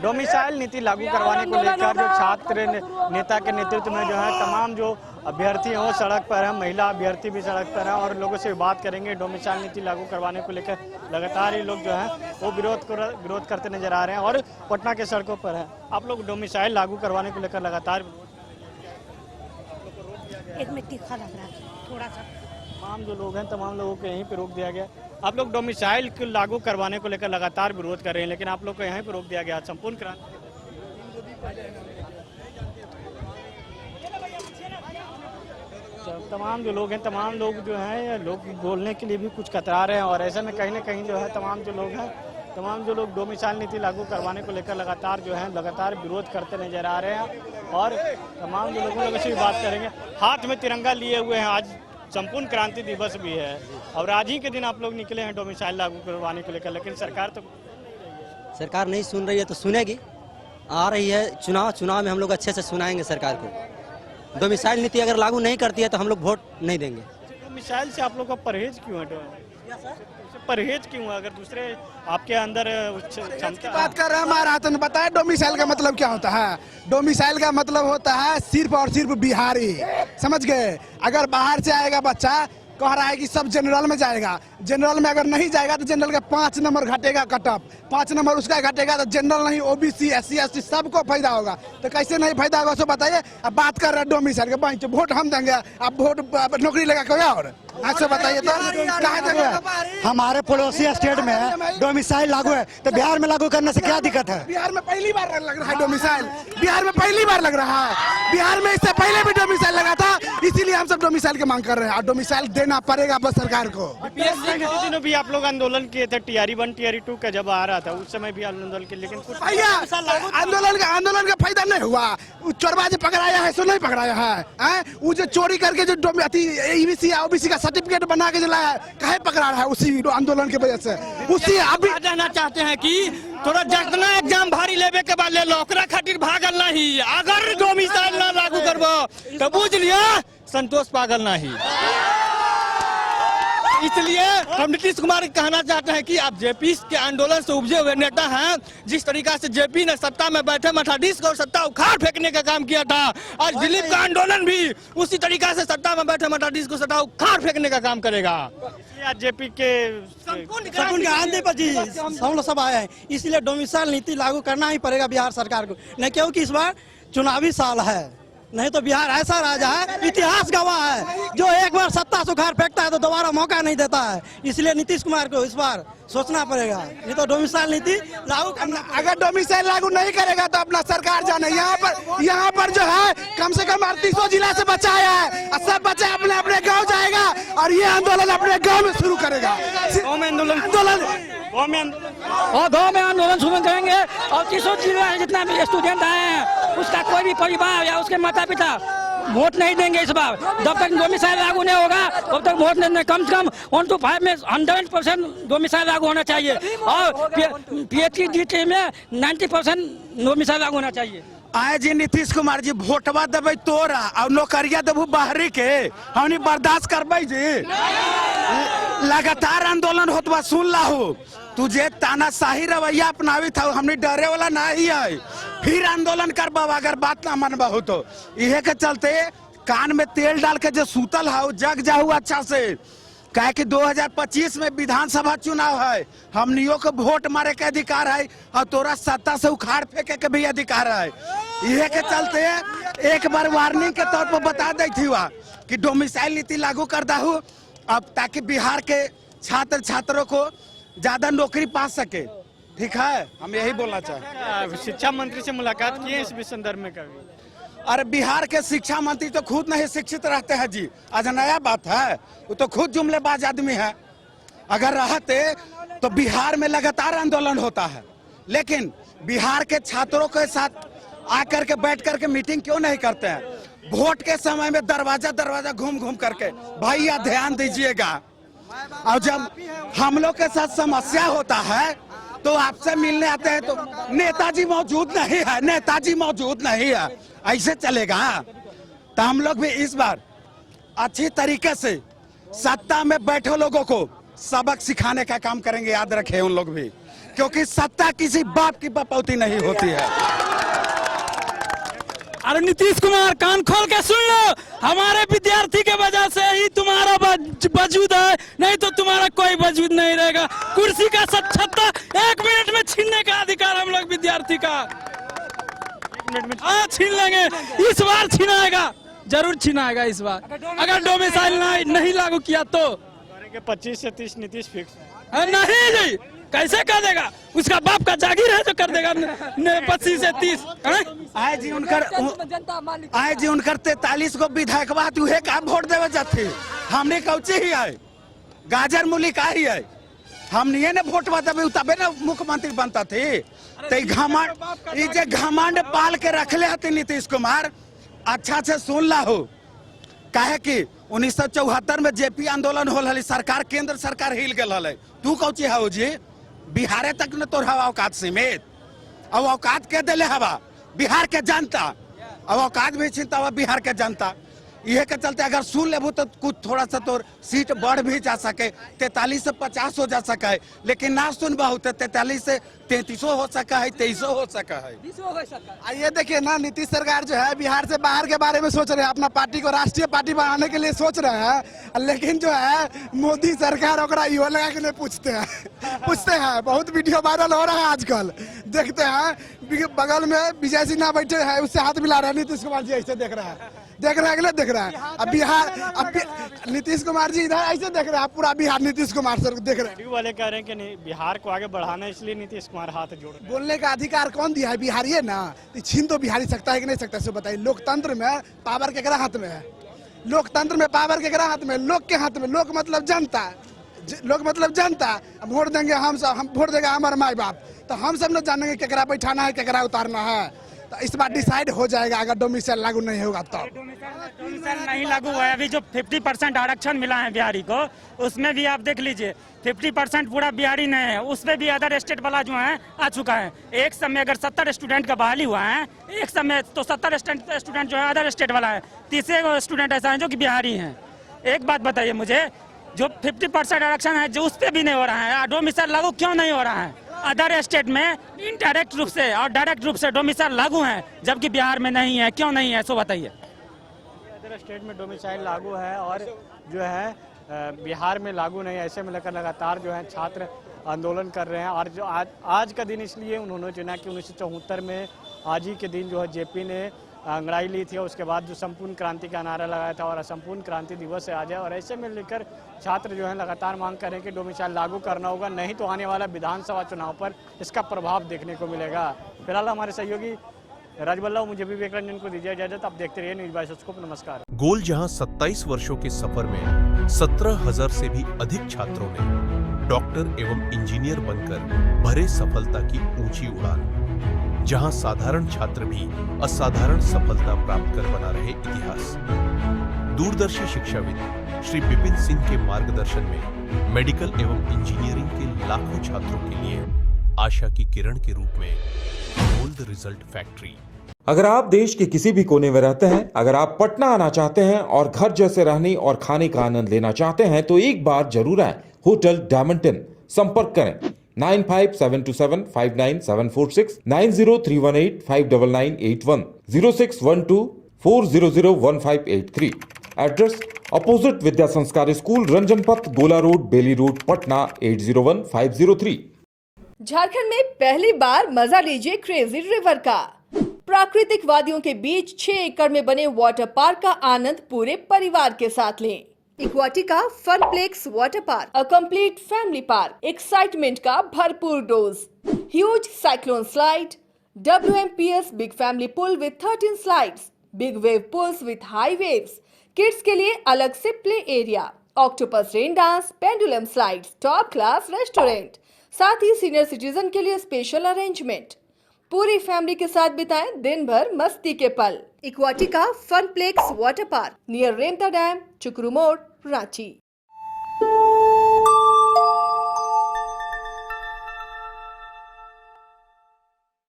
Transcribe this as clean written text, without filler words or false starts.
Domicile नीति लागू करवाने को लेकर जो छात्र नेता के नेतृत्व में जो है तमाम जो अभ्यर्थी हैं वो सड़क पर हैं, महिला अभ्यर्थी भी सड़क पर हैं और लोगों से बात करेंगे। डोमिसाइल नीति लागू करवाने को लेकर लगातार ही लोग जो हैं वो विरोध करते नजर आ रहे हैं और पटना के सड़कों पर हैं। आप लोग डोमिसाइल लागू करवाने को लेकर लगातार एक में तीखा लग रहा है थोड़ा सा। तमाम जो लोग हैं तमाम लोगों को यहीं पे रोक दिया गया। आप लोग डोमिसाइल को लागू करवाने को लेकर लगातार विरोध कर रहे हैं, लेकिन आप लोग को यहीं पे रोक दिया गया। संपूर्ण क्रांति तमाम जो लोग हैं तमाम लोग जो हैं लोग बोलने के लिए भी कुछ कतरा रहे हैं और ऐसे में कहीं ना कहीं जो है तमाम जो लोग डोमिसाइल नीति लागू करवाने को लेकर लगातार विरोध करते नजर आ रहे हैं और तमाम जो लोगों से भी बात करेंगे। हाथ में तिरंगा लिए हुए हैं, आज संपूर्ण क्रांति दिवस भी है और आज ही के दिन आप लोग निकले हैं डोमिसाइल लागू करवाने को लेकर, लेकिन सरकार नहीं सुन रही है तो सुनेगी। आ रही है चुनाव में हम लोग अच्छे से सुनाएंगे सरकार को। डोमिसाइल नीति अगर लागू नहीं करती है तो हम लोग वोट नहीं देंगे। डोमिसाइल से आप लोग का परहेज क्यों है? परहेज क्यों है? अगर दूसरे आपके अंदर क्षमता बात कर रहे हैं हमारा तो बताए डोमिसाइल का मतलब क्या होता है। डोमिसाइल का मतलब होता है सिर्फ और सिर्फ बिहारी, समझ गए। अगर बाहर से आएगा बच्चा कह रहा है कि सब जनरल में जाएगा, जनरल में अगर नहीं जाएगा तो जनरल का 5 नंबर घटेगा कटअप, 5 नंबर उसका घटेगा तो जनरल नहीं ओबीसी SC ST सबको फायदा होगा। तो कैसे नहीं फायदा होगा सो बताइए। अब बात कर रहे हैं डोमिसाइल के, भाई वोट हम देंगे, अब वोट नौकरी लेगा कोई और, ऐसे बताइए तो कहाँ देंगे। हमारे पड़ोसी स्टेट में डोमिसाइल लागू है तो बिहार में लागू करने से क्या दिक्कत है? बिहार में पहली बार लग रहा है डोमिसाइल, बिहार में पहली बार लग रहा है। बिहार में इससे पहले भी डोमिसाइल लगा था, इसीलिए हम सब डोमिसाइल की मांग कर रहे हैं और डोमिसाइल देना पड़ेगा बस सरकार को। दिनों भी आप लोग आंदोलन किए थे, TRE 1 TRE 2 का जब आ रहा था उस समय भी आंदोलन किए, लेकिन कुछ आंदोलन का फायदा नहीं हुआ। चोरबा जो पकड़ाया है सो नहीं पकड़ाया है, वो जो चोरी करके जो EBC OBC का सर्टिफिकेट बना के जो लाया कहे पकड़ा रहा है उसी आंदोलन की वजह से। उसी अभी कहना चाहते हैं कि थोड़ा जितना एग्जाम भारी लेवे के बाद ले लो, ओकरा खातिर भागल नहीं। अगर डोमिसाइल ना लागू करबो तो बुझ लिया संतोष पागल नहीं। इसलिए हम नीतीश कुमार कहना चाहते हैं कि आप जेपी के आंदोलन से उपजे हुए नेता हैं। जिस तरीका से जेपी ने सत्ता में बैठे मठाधीश को सत्ता उखाड़ फेंकने का काम किया था, आज दिलीप का आंदोलन भी उसी तरीका से सत्ता में बैठे मठाधीश को सत्ता उखाड़ फेंकने का काम करेगा। जेपी के आंधी पर जी हम लोग सब आए हैं, इसलिए डोमिसाइल नीति लागू करना ही पड़ेगा बिहार सरकार को। नहीं क्योंकि इस बार चुनावी साल है, नहीं तो बिहार ऐसा राजा है, इतिहास गवाह है, जो एक बार सत्ता सुखाड़ फेंकता है तो दोबारा मौका नहीं देता है। इसलिए नीतीश कुमार को इस बार सोचना पड़ेगा, नहीं तो डोमिसाइल नीति लागू करना। अगर डोमिसाइल लागू नहीं करेगा तो अपना सरकार जाने। यहाँ पर जो है कम से कम 3800 जिला से बच्चा आया है और सब बच्चे अपने अपने गाँव जाएगा और ये आंदोलन अपने गाँव में शुरू करेगा। गाँव में आंदोलन शुरू करेंगे और 300 जिला जितना भी स्टूडेंट आए हैं उसका कोई भी परिवार या उसके माता पिता वोट नहीं देंगे इस बार। जब तक डोमिसाइल लागू नहीं होगा तब तक वोट नहीं देंगे। कम से कम 1 to 5 में 100% डोमिसाइल लागू होना चाहिए और PhD में 90% डोमिसाइल लागू होना चाहिए। आए जी नीतीश कुमार जी वोटवा देवे तोरा और नौकरिया देबू बाहरी के, हमनी बर्दाश्त करबे जी। लगातार आंदोलन होतवा सुन लाहू, तुझे तानाशाही रवैया अपनावी था, हमने डरे वाला नहीं है। फिर आंदोलन करबा अगर बात ना मनबा हो तो। इहे के चलते कान में तेल डाल के जो सूतल है जग जाऊ अच्छा से, कहे कि 2025 में विधानसभा चुनाव है, हमनियों को वोट मारे के अधिकार है और तोरा सत्ता से उखाड़ फेंके के भी अधिकार है। इहे के चलते एक बार वार्निंग के तौर पर बता दी थी कि डोमिसाइल नीति लागू कर दहू अब, ताकि बिहार के छात्रों को ज्यादा नौकरी पा सके। ठीक है, हम यही बोलना चाहें। शिक्षा मंत्री से मुलाकात की है इस संदर्भ में कभी? अरे बिहार के शिक्षा मंत्री तो खुद नहीं शिक्षित रहते हैं जी, आज नया बात है, वो तो खुद जुमलेबाज आदमी है। अगर रहते तो बिहार में लगातार आंदोलन होता है, लेकिन बिहार के छात्रों के साथ आकर के बैठ करके मीटिंग क्यों नहीं करते हैं? वोट के समय में दरवाजा घूम घूम करके। भैया ध्यान दीजिएगा, और जब हम लोग के साथ समस्या होता है तो आपसे मिलने आते हैं तो नेताजी मौजूद नहीं है, ऐसे चलेगा? तो हम लोग भी इस बार अच्छी तरीके से सत्ता में बैठे लोगों को सबक सिखाने का काम करेंगे, याद रखें उन लोग भी। क्योंकि सत्ता किसी बाप की बपौती नहीं होती है। अरे नीतीश कुमार कान खोल के सुन लो, हमारे विद्यार्थी के वजह से ही तुम्हारा वजूद है, नहीं तो तुम्हारा कोई वजूद नहीं रहेगा। कुर्सी का सत्ता 1 मिनट में छीनने का अधिकार हम लोग विद्यार्थी का, 1 मिनट में हाँ छीन लेंगे। इस बार छीनाएगा, जरूर छीनाएगा इस बार, अगर डोमिसाइल नहीं लागू किया तो। 25 से 30 नीतीश फिक्स नहीं जी, कैसे कर देगा? उसका बाप का जागीर है जो कर देगा 25 से 30। आए जी उनकर 43 को विधायक बात उहे का वोट देवे जाते, हमने कौची ही है गाजर मूली का ही है, हमने ने वोट देवे तबे ना मुख्यमंत्री बनता थे। तो घमंड पाल के रखले हते नीतीश कुमार, अच्छा से सुन ला हो, काहे कि 1974 में जेपी आंदोलन होल हली, सरकार केंद्र सरकार हिल गल हले, तू कौची हो जी बिहारे तक न तोर हवा औकात सीमित, अब औकात के दिले हवा बिहार के जनता, अब औकात भी चिंता हुआ बिहार के जनता। यह के चलते अगर सुन लेबू तो कुछ थोड़ा सा तो सीट बढ़ भी जा सके, 43 से 50 हो जा सका है, लेकिन ना सुन बहु तो 43 से 33 हो सका है, 23 हो सका है। ये देखिए ना, नीतीश सरकार जो है बिहार से बाहर के बारे में सोच रहे हैं, अपना पार्टी को राष्ट्रीय पार्टी बनाने के लिए सोच रहे हैं, लेकिन जो है मोदी सरकार ओकरा इहो लगा के नहीं पूछते हैं। बहुत वीडियो वायरल हो रहा है आजकल, देखते हैं बगल में विजय सिन्हा बैठे हैं, उससे हाथ मिला रहे हैं नीतीश कुमार जी, ऐसे देख रहा है देख रहा है। अब बिहार, अब नीतीश कुमार जी इधर ऐसे देख रहा है, पूरा बिहार नीतीश कुमार सर देख रहे हैं। वाले कह रहे हैं कि नहीं बिहार को आगे बढ़ाना, इसलिए नीतीश कुमार हाथ जोड़ रहे हैं। बोलने का अधिकार कौन दिया है? बिहारी है ना, छीन तो बिहारी सकता है कि नहीं सकता, सो बताइए। लोकतंत्र में पावर केकरा हाथ में है? लोकतंत्र में पावर केकरा हाथ में? लोक के हाथ में। लोक मतलब जनता, लोग मतलब जनता। वोट देंगे हम सब, हम वोट देगा हमारे माई बाप, तो हम सब न जानेंगे केकरा बैठाना है केकरा उतारना है। तो इस बार डिसाइड हो जाएगा अगर डोमिसाइल लागू नहीं होगा तो। डोमिसाइल नहीं लागू हुआ है, अभी जो 50% आरक्षण मिला है बिहारी को, उसमें भी आप देख लीजिए 50% पूरा बिहारी नहीं है, उसमें भी अदर स्टेट वाला जो है आ चुका है। एक समय अगर 70 स्टूडेंट का बहाली हुआ है एक समय, तो 70 स्टूडेंट जो है अदर स्टेट वाला है, 30 स्टूडेंट ऐसा है जो कि बिहारी हैं। एक बात बताइए मुझे, जो 50% आरक्षण है जो उस पर भी नहीं हो रहा है, डोमिसाइल लागू क्यों नहीं हो रहा है? अदर स्टेट में इनडायरेक्ट रूप से और डायरेक्ट रूप से डोमिसाइल लागू है, जबकि बिहार में नहीं है, क्यों नहीं है, सो बताइए। अदर स्टेट में डोमिसाइल लागू है और जो है बिहार में लागू नहीं है, ऐसे में लेकर लगातार जो है छात्र आंदोलन कर रहे हैं। और जो आज का दिन इसलिए उन्होंने चुना कि 1974 में आज ही के दिन जो है जेपी ने अंगड़ाई ली थी, और उसके बाद जो संपूर्ण क्रांति का नारा लगाया था, और संपूर्ण क्रांति दिवस से आज है। और ऐसे में लेकर छात्र जो है लगातार मांग कर रहे हैं कि डोमिसाइल लागू करना होगा, नहीं तो आने वाला विधानसभा चुनाव पर इसका प्रभाव देखने को मिलेगा। फिलहाल हमारे सहयोगी राजबल्लभ, मुझे विवेक रंजन को दीजिए इजाजत। आप देखते रहिए न्यूज़ बाय स्कोप। नमस्कार। गोल जहां 27 वर्षों के सफर में 17,000 से भी अधिक छात्रों ने डॉक्टर एवं इंजीनियर बनकर भरे सफलता की ऊंची उड़ान, जहां साधारण छात्र भी असाधारण सफलता प्राप्त कर बना रहे इतिहास। दूरदर्शी शिक्षाविद श्री विपिन सिंह के मार्गदर्शन में मेडिकल एवं इंजीनियरिंग के लाखों छात्रों के लिए आशा की किरण के रूप में गोल्ड रिजल्ट फैक्ट्री। अगर आप देश के किसी भी कोने में रहते हैं, अगर आप पटना आना चाहते हैं और घर जैसे रहने और खाने का आनंद लेना चाहते हैं, तो एक बार जरूर आए होटल डायमंटन। संपर्क करें 9572759746, 9031859981, 0612400158 एड्रेस अपोजिट विद्या संस्कार स्कूल, रंजन पथ, गोला रोड, बेली रोड, पटना 801503। झारखंड में पहली बार मजा लीजिए क्रेजी रिवर का। प्राकृतिक वादियों के बीच 6 एकड़ में बने वाटर पार्क का आनंद पूरे परिवार के साथ लें। Aquatica Funplex water park, a complete family park, excitement का भरपूर dose, huge cyclone slide, WMPS big family pool with 13 slides, big wave pools with high waves, kids के लिए अलग से play area, octopus rain dance, pendulum slides, top class restaurant, साथ ही senior citizen के लिए स्पेशल अरेंजमेंट। पूरी family के साथ बिताएं दिन भर मस्ती के पल। इक्वाटिका Funplex water park near Remta dam, चुकरू मोड़, रांची।